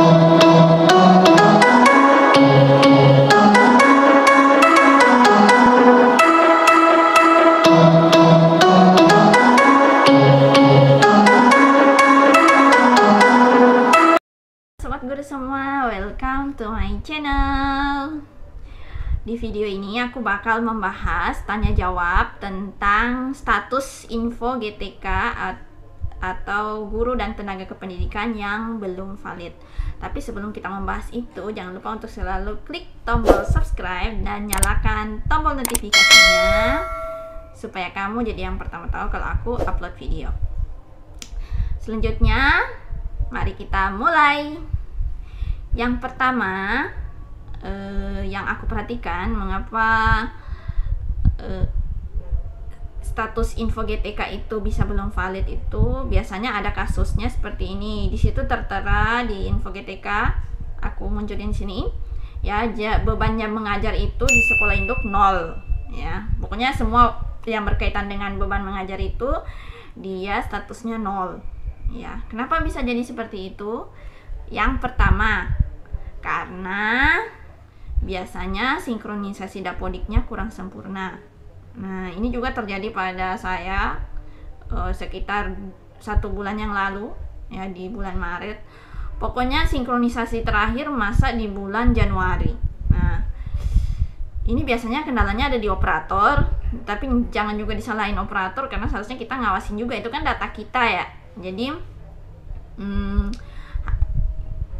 Sobat guru semua, welcome to my channel. Di video ini aku bakal membahas tanya jawab tentang status info GTK atau guru dan tenaga kependidikan yang belum valid. Tapi sebelum kita membahas itu, jangan lupa untuk selalu klik tombol subscribe dan nyalakan tombol notifikasinya supaya kamu jadi yang pertama tahu kalau aku upload video. Selanjutnya, mari kita mulai. Yang pertama, yang aku perhatikan mengapa status info GTK itu bisa belum valid itu biasanya ada kasusnya seperti ini. Di situ tertera di info GTK, aku munculin sini ya, bebannya mengajar itu di sekolah induk 0 ya. Pokoknya semua yang berkaitan dengan beban mengajar itu dia statusnya 0 ya. Kenapa bisa jadi seperti itu? Yang pertama, karena biasanya sinkronisasi dapodiknya kurang sempurna. Nah, ini juga terjadi pada saya sekitar 1 bulan yang lalu ya, di bulan Maret. Pokoknya sinkronisasi terakhir masa di bulan Januari. Nah, ini biasanya kendalanya ada di operator, tapi jangan juga disalahin operator karena seharusnya kita ngawasin juga, itu kan data kita ya. Jadi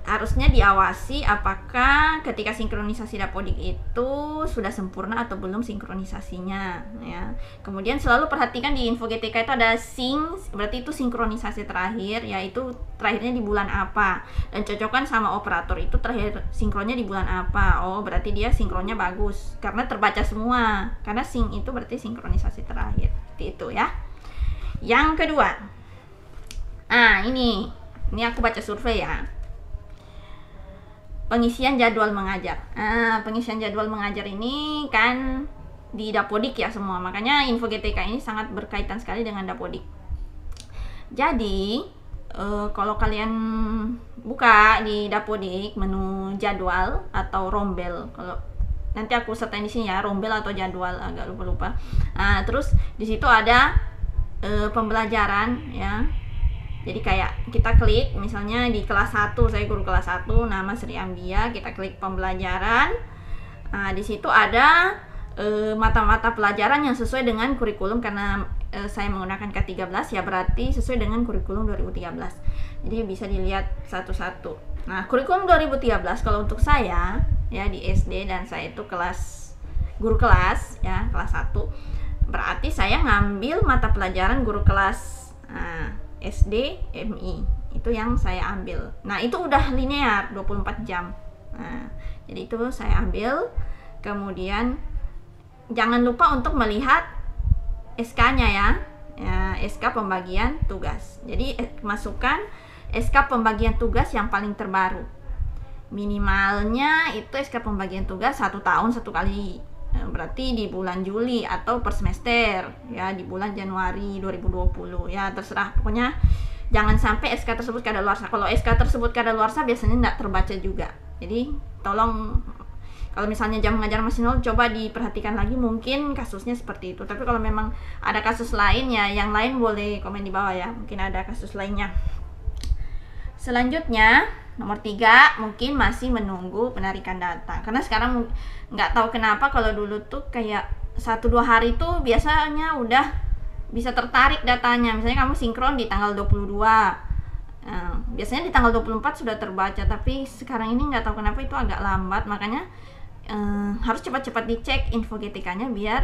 harusnya diawasi apakah ketika sinkronisasi dapodik itu sudah sempurna atau belum sinkronisasinya ya. Kemudian selalu perhatikan di info GTK itu ada berarti itu sinkronisasi terakhir, yaitu terakhirnya di bulan apa, dan cocokkan sama operator itu terakhir sinkronnya di bulan apa. Oh, berarti dia sinkronnya bagus karena terbaca semua, karena itu berarti sinkronisasi terakhir. Seperti itu ya. Yang kedua, ini aku baca survei ya. Pengisian jadwal mengajar. Pengisian jadwal mengajar ini kan di dapodik ya semua. Makanya info GTK ini sangat berkaitan sekali dengan dapodik. Jadi, kalau kalian buka di dapodik menu jadwal atau rombel, kalau nanti aku sertain di sini ya, rombel atau jadwal, agak lupa-lupa. Terus di situ ada pembelajaran ya. Jadi kayak kita klik misalnya di kelas 1, saya guru kelas 1, nama Sri Ambia, kita klik pembelajaran. Di situ ada mata-mata pelajaran yang sesuai dengan kurikulum, karena saya menggunakan K13 ya, berarti sesuai dengan kurikulum 2013. Jadi bisa dilihat satu-satu. Nah, kurikulum 2013 kalau untuk saya ya di SD, dan saya itu guru kelas ya, kelas 1. Berarti saya ngambil mata pelajaran guru kelas SD, MI, itu yang saya ambil. Nah, itu udah linear 24 jam. Jadi itu saya ambil. Kemudian jangan lupa untuk melihat SK-nya ya, SK pembagian tugas. Jadi masukkan SK pembagian tugas yang paling terbaru. Minimalnya itu SK pembagian tugas 1 tahun 1 kali. Berarti di bulan Juli atau per semester ya, di bulan Januari 2020 ya, terserah. Pokoknya jangan sampai SK tersebut kadaluarsa. Kalau SK tersebut kadaluarsa biasanya tidak terbaca juga. Jadi tolong, kalau misalnya jam mengajar masih 0, coba diperhatikan lagi, mungkin kasusnya seperti itu. Tapi kalau memang ada kasus lain ya, yang lain boleh komen di bawah ya, mungkin ada kasus lainnya. Selanjutnya nomor 3, mungkin masih menunggu penarikan data. Karena sekarang nggak tahu kenapa, kalau dulu tuh kayak 1-2 hari tuh biasanya udah bisa tertarik datanya. Misalnya kamu sinkron di tanggal 22, biasanya di tanggal 24 sudah terbaca. Tapi sekarang ini nggak tahu kenapa itu agak lambat. Makanya harus cepat-cepat dicek info GTK-nya biar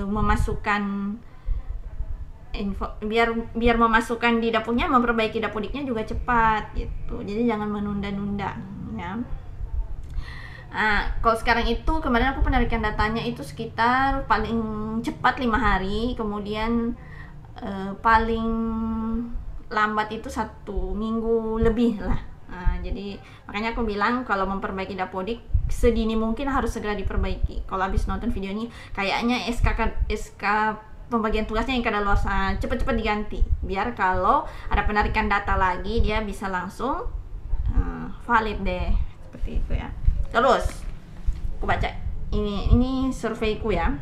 memasukkan biar memasukkan di dapurnya, memperbaiki dapodiknya juga cepat gitu. Jadi jangan menunda-nunda ya. Kalau sekarang itu, kemarin aku penarikan datanya itu sekitar paling cepat 5 hari, kemudian paling lambat itu 1 minggu lebih lah. Jadi makanya aku bilang kalau memperbaiki dapodik sedini mungkin harus segera diperbaiki. Kalau habis nonton video ini kayaknya SK pembagian tugasnya yang kadaluarsa, cepet-cepet diganti biar kalau ada penarikan data lagi dia bisa langsung valid deh, seperti itu ya. Terus aku baca ini surveiku ya.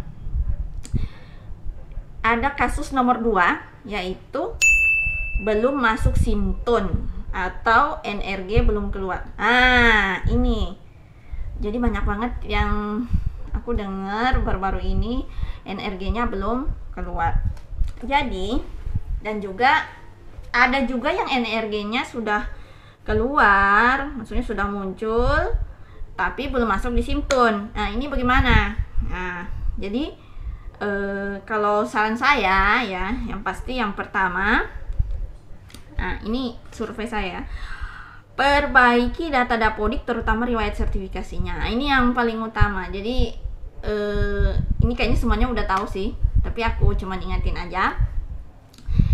Ada kasus nomor 2, yaitu belum masuk SIM-tune atau NRG belum keluar. Ini jadi banyak banget yang aku dengar baru-baru ini NRG-nya belum keluar. Jadi, dan juga ada juga yang NRG-nya sudah keluar, maksudnya sudah muncul tapi belum masuk di SIM-tune. Ini bagaimana? Jadi kalau saran saya ya, yang pasti yang pertama, ini survei saya, perbaiki data Dapodik terutama riwayat sertifikasinya. Ini yang paling utama. Jadi ini kayaknya semuanya udah tahu sih, tapi aku cuman ingatin aja.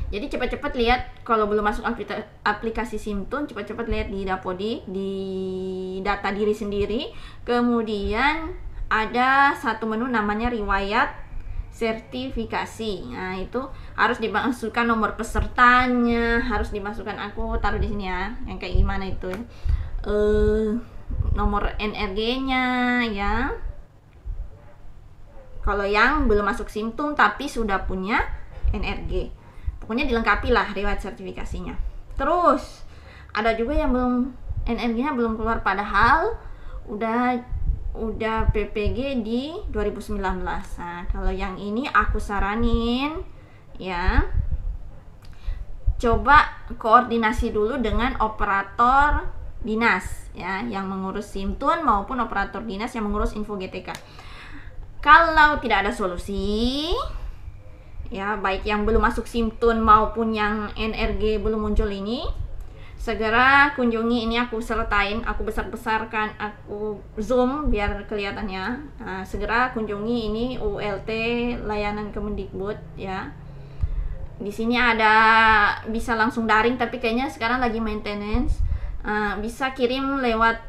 Jadi cepat-cepat lihat kalau belum masuk aplikasi SIM-tune, cepat-cepat lihat di Dapodik, di data diri sendiri. Kemudian ada satu menu namanya riwayat sertifikasi. Itu harus dimasukkan nomor pesertanya, harus dimasukkan, aku taruh di sini ya, yang kayak gimana itu. Nomor NRG-nya ya. Kalau yang belum masuk SIM-tune tapi sudah punya NRG, pokoknya dilengkapi lah riwayat sertifikasinya. Terus ada juga yang belum, NRG-nya belum keluar padahal udah PPG di 2019. Kalau yang ini aku saranin ya, coba koordinasi dulu dengan operator dinas ya, yang mengurus SIM-tune maupun operator dinas yang mengurus info GTK. Kalau tidak ada solusi ya, baik yang belum masuk SIM-tune maupun yang NRG belum muncul ini, segera kunjungi, ini aku sertain, aku besar-besarkan, aku zoom biar kelihatannya. Segera kunjungi ini ULT layanan Kemendikbud ya. Di sini ada bisa langsung daring, tapi kayaknya sekarang lagi maintenance. Bisa kirim lewat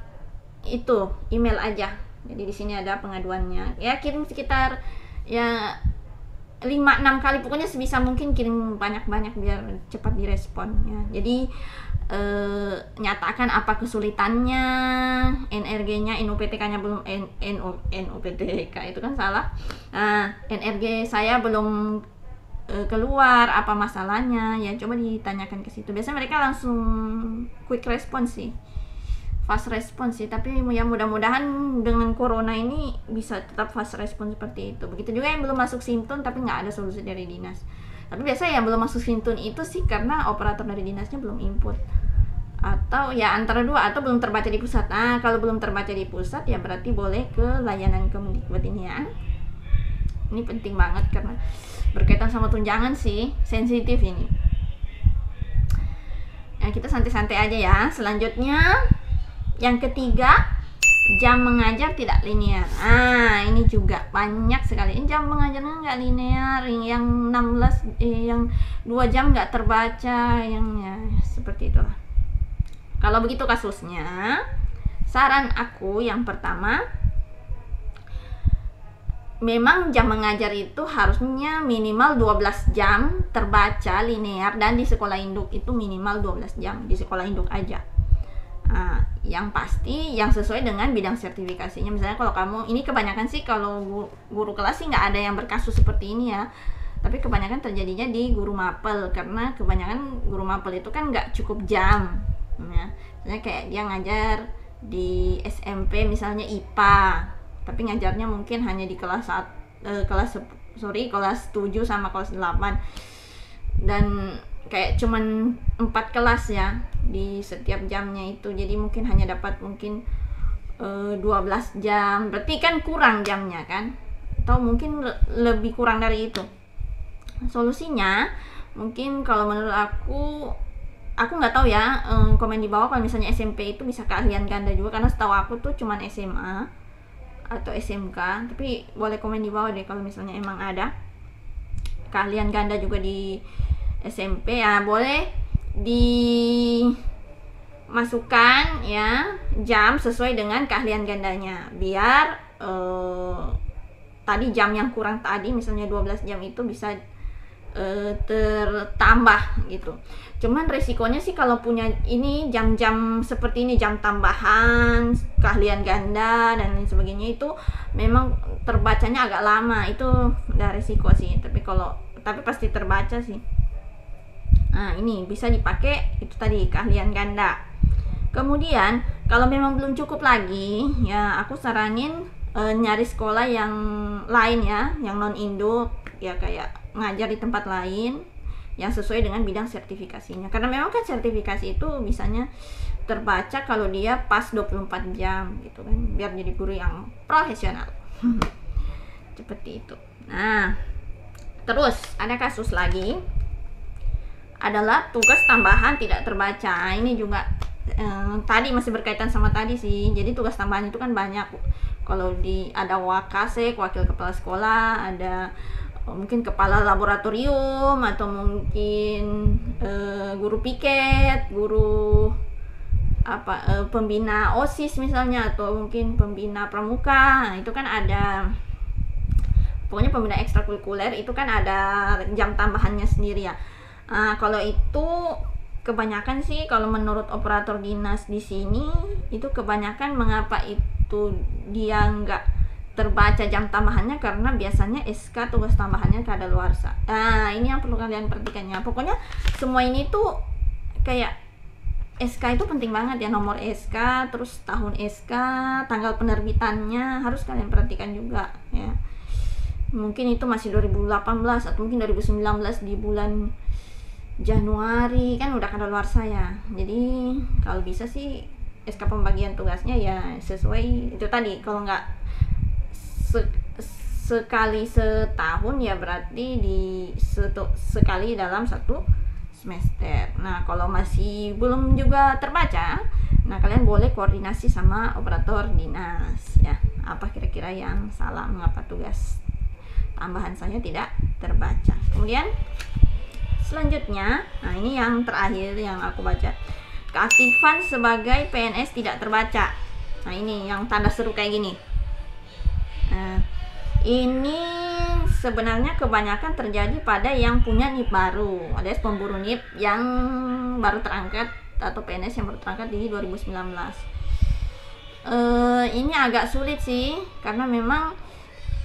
itu email aja. Jadi di sini ada pengaduannya. Ya, kirim sekitar ya 5-6 kali, pokoknya sebisa mungkin kirim banyak-banyak biar cepat direspon ya. Jadi nyatakan apa kesulitannya, NRG-nya, NUPTK-nya belum, NUPTK itu kan salah. NRG saya belum keluar, apa masalahnya ya, coba ditanyakan ke situ. Biasanya mereka langsung quick response sih, fast response sih. Tapi ya mudah-mudahan dengan corona ini bisa tetap fast response seperti itu. Begitu juga yang belum masuk SIM-tune tapi nggak ada solusi dari dinas. Tapi biasanya yang belum masuk SIM-tune itu sih karena operator dari dinasnya belum input, atau ya antara dua, atau belum terbaca di pusat. Kalau belum terbaca di pusat ya berarti boleh ke layanan Kemendikbud ini ya. Ini penting banget karena berkaitan sama tunjangan sih, sensitif ini. Kita santai-santai aja ya. Selanjutnya yang ketiga, jam mengajar tidak linear. Ini juga banyak sekali. Ini jam mengajarnya nggak linear, yang 16 yang 2 jam nggak terbaca, yang ya seperti itulah. Kalau begitu kasusnya, saran aku yang pertama, memang jam mengajar itu harusnya minimal 12 jam terbaca linear, dan di sekolah induk itu minimal 12 jam di sekolah induk aja. Yang pasti yang sesuai dengan bidang sertifikasinya. Misalnya kalau kamu, ini kebanyakan sih kalau guru kelas sih nggak ada yang berkasus seperti ini ya, tapi kebanyakan terjadinya di guru mapel, karena kebanyakan guru mapel itu kan nggak cukup jam ya. Misalnya kayak dia ngajar di SMP misalnya IPA, tapi ngajarnya mungkin hanya di kelas 7 sama kelas 8, dan kayak cuman 4 kelas ya di setiap jamnya itu, jadi mungkin hanya dapat mungkin 12 jam, berarti kan kurang jamnya kan, atau mungkin lebih kurang dari itu. Solusinya mungkin kalau menurut aku nggak tahu ya, komen di bawah kalau misalnya SMP itu bisa keahlian ganda juga, karena setahu aku tuh cuman SMA atau SMK, tapi boleh komen di bawah deh kalau misalnya emang ada keahlian ganda juga di SMP ya, boleh dimasukkan ya jam sesuai dengan keahlian gandanya, biar tadi jam yang kurang tadi misalnya 12 jam itu bisa tertambah gitu. Cuman resikonya sih kalau punya ini jam-jam seperti ini, jam tambahan, keahlian ganda dan lain sebagainya, itu memang terbacanya agak lama, itu udah resiko sih. Tapi pasti terbaca sih. Nah, ini bisa dipakai itu tadi, keahlian ganda. Kemudian kalau memang belum cukup lagi ya, aku saranin nyari sekolah yang lain ya, yang non Indo ya, kayak ngajar di tempat lain yang sesuai dengan bidang sertifikasinya. Karena memang kan sertifikasi itu bisanya terbaca kalau dia pas 24 jam gitu kan, biar jadi guru yang profesional. Seperti itu. Nah, terus ada kasus lagi adalah tugas tambahan tidak terbaca. Ini juga tadi masih berkaitan sama tadi sih. Jadi tugas tambahan itu kan banyak. Kalau ada wakasek, wakil kepala sekolah, ada mungkin kepala laboratorium, atau mungkin guru piket, guru pembina OSIS misalnya, atau mungkin pembina pramuka. Nah, itu kan ada, pokoknya pembina ekstrakurikuler itu kan ada jam tambahannya sendiri ya. Kalau itu kebanyakan sih, kalau menurut operator dinas di sini itu kebanyakan mengapa itu dia nggak terbaca jam tambahannya, karena biasanya SK tugas tambahannya kadaluarsa. Ini yang perlu kalian perhatikannya. Pokoknya semua ini tuh kayak SK itu penting banget ya, nomor SK, terus tahun SK, tanggal penerbitannya harus kalian perhatikan juga ya. Mungkin itu masih 2018 atau mungkin 2019 di bulan Januari kan udah kadaluarsa ya. Jadi kalau bisa sih SK pembagian tugasnya ya sesuai itu tadi. Kalau nggak sekali setahun ya berarti sekali dalam satu semester. Nah, kalau masih belum juga terbaca, nah kalian boleh koordinasi sama operator dinas ya. Apa kira-kira yang salah, mengapa tugas tambahan saya tidak terbaca. Kemudian selanjutnya, nah ini yang terakhir yang aku baca, keaktifan sebagai PNS tidak terbaca. Nah, ini yang tanda seru kayak gini. Nah, ini sebenarnya kebanyakan terjadi pada yang punya NIP baru, alias pemburu NIP yang baru terangkat, atau PNS yang baru terangkat di 2019. Ini agak sulit sih, karena memang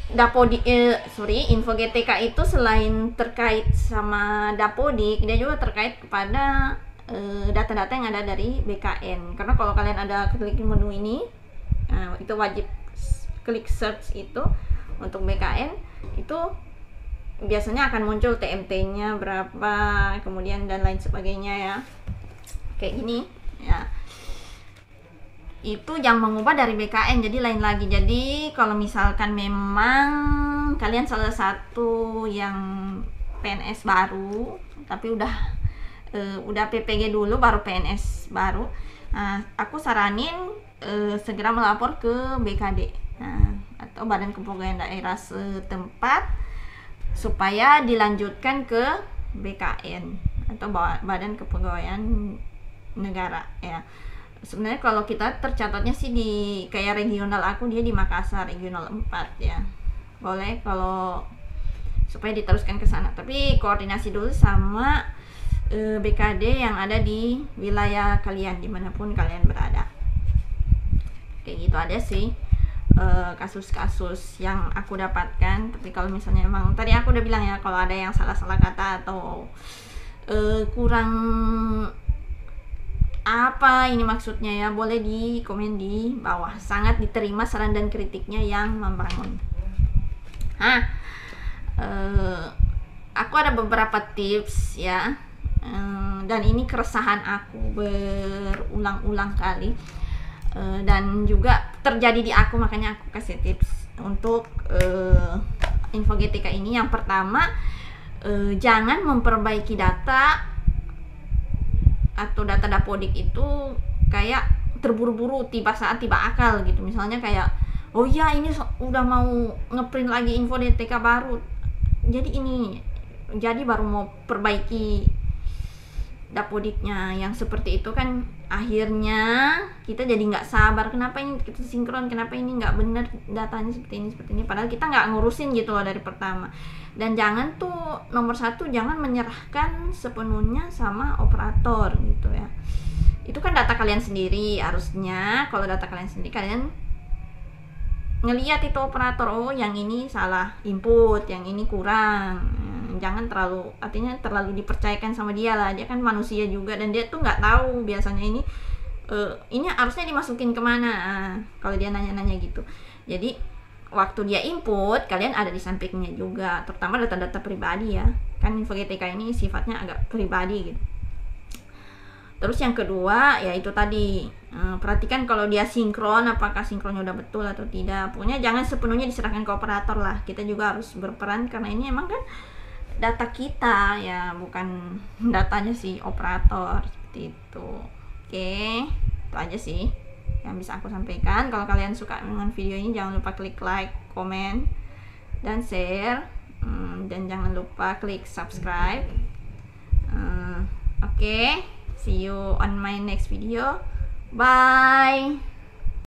Info GTK itu selain terkait sama Dapodik, dia juga terkait kepada data-data yang ada dari BKN. Karena kalau kalian ada klik menu ini, itu wajib klik search itu untuk BKN, itu biasanya akan muncul TMT-nya berapa, kemudian dan lain sebagainya ya, kayak gini ya. Itu yang mengubah dari BKN jadi lain lagi. Jadi kalau misalkan memang kalian salah satu yang PNS baru tapi udah PPG dulu baru PNS baru, aku saranin segera melapor ke BKD atau Badan Kepegawaian Daerah setempat supaya dilanjutkan ke BKN atau Badan Kepegawaian Negara ya. Sebenarnya kalau kita tercatatnya sih di kayak regional aku, dia di Makassar regional 4 ya. Boleh kalau supaya diteruskan ke sana, tapi koordinasi dulu sama BKD yang ada di wilayah kalian dimanapun kalian berada. Kayak gitu ada sih kasus-kasus yang aku dapatkan. Tapi kalau misalnya emang tadi aku udah bilang ya, kalau ada yang salah-salah kata atau kurang apa ini maksudnya ya, boleh di komen di bawah. Sangat diterima saran dan kritiknya yang membangun. Aku ada beberapa tips ya, dan ini keresahan aku berulang-ulang kali, dan juga terjadi di aku, makanya aku kasih tips untuk Info GTK ini. Yang pertama, jangan memperbaiki data atau data Dapodik itu kayak terburu-buru, tiba saat tiba akal gitu. Misalnya kayak, oh ya ini udah mau ngeprint lagi Info GTK baru, jadi baru mau perbaiki Dapodiknya. Yang seperti itu kan akhirnya kita jadi nggak sabar, kenapa ini kita sinkron, kenapa ini nggak bener datanya seperti ini, padahal kita nggak ngurusin gitu loh dari pertama. Dan jangan tuh, nomor satu, jangan menyerahkan sepenuhnya sama operator gitu ya. Itu kan data kalian sendiri, harusnya kalau data kalian sendiri kalian ngelihat itu operator, oh yang ini salah input, yang ini kurang. Jangan artinya terlalu dipercayakan sama dia lah, dia kan manusia juga dan dia tuh nggak tahu biasanya ini harusnya dimasukin kemana, kalau dia nanya-nanya gitu. Jadi waktu dia input, kalian ada di sampingnya juga, terutama data-data pribadi ya, kan InfoGTK ini sifatnya agak pribadi gitu. Terus yang kedua ya itu tadi, perhatikan kalau dia sinkron, apakah sinkronnya udah betul atau tidak. Pokoknya jangan sepenuhnya diserahkan ke operator lah, kita juga harus berperan karena ini emang kan data kita ya, bukan datanya si operator, seperti itu. Oke, itu aja sih yang bisa aku sampaikan. Kalau kalian suka dengan video ini, jangan lupa klik like, komen, dan share, dan jangan lupa klik subscribe. Oke, see you on my next video. Bye.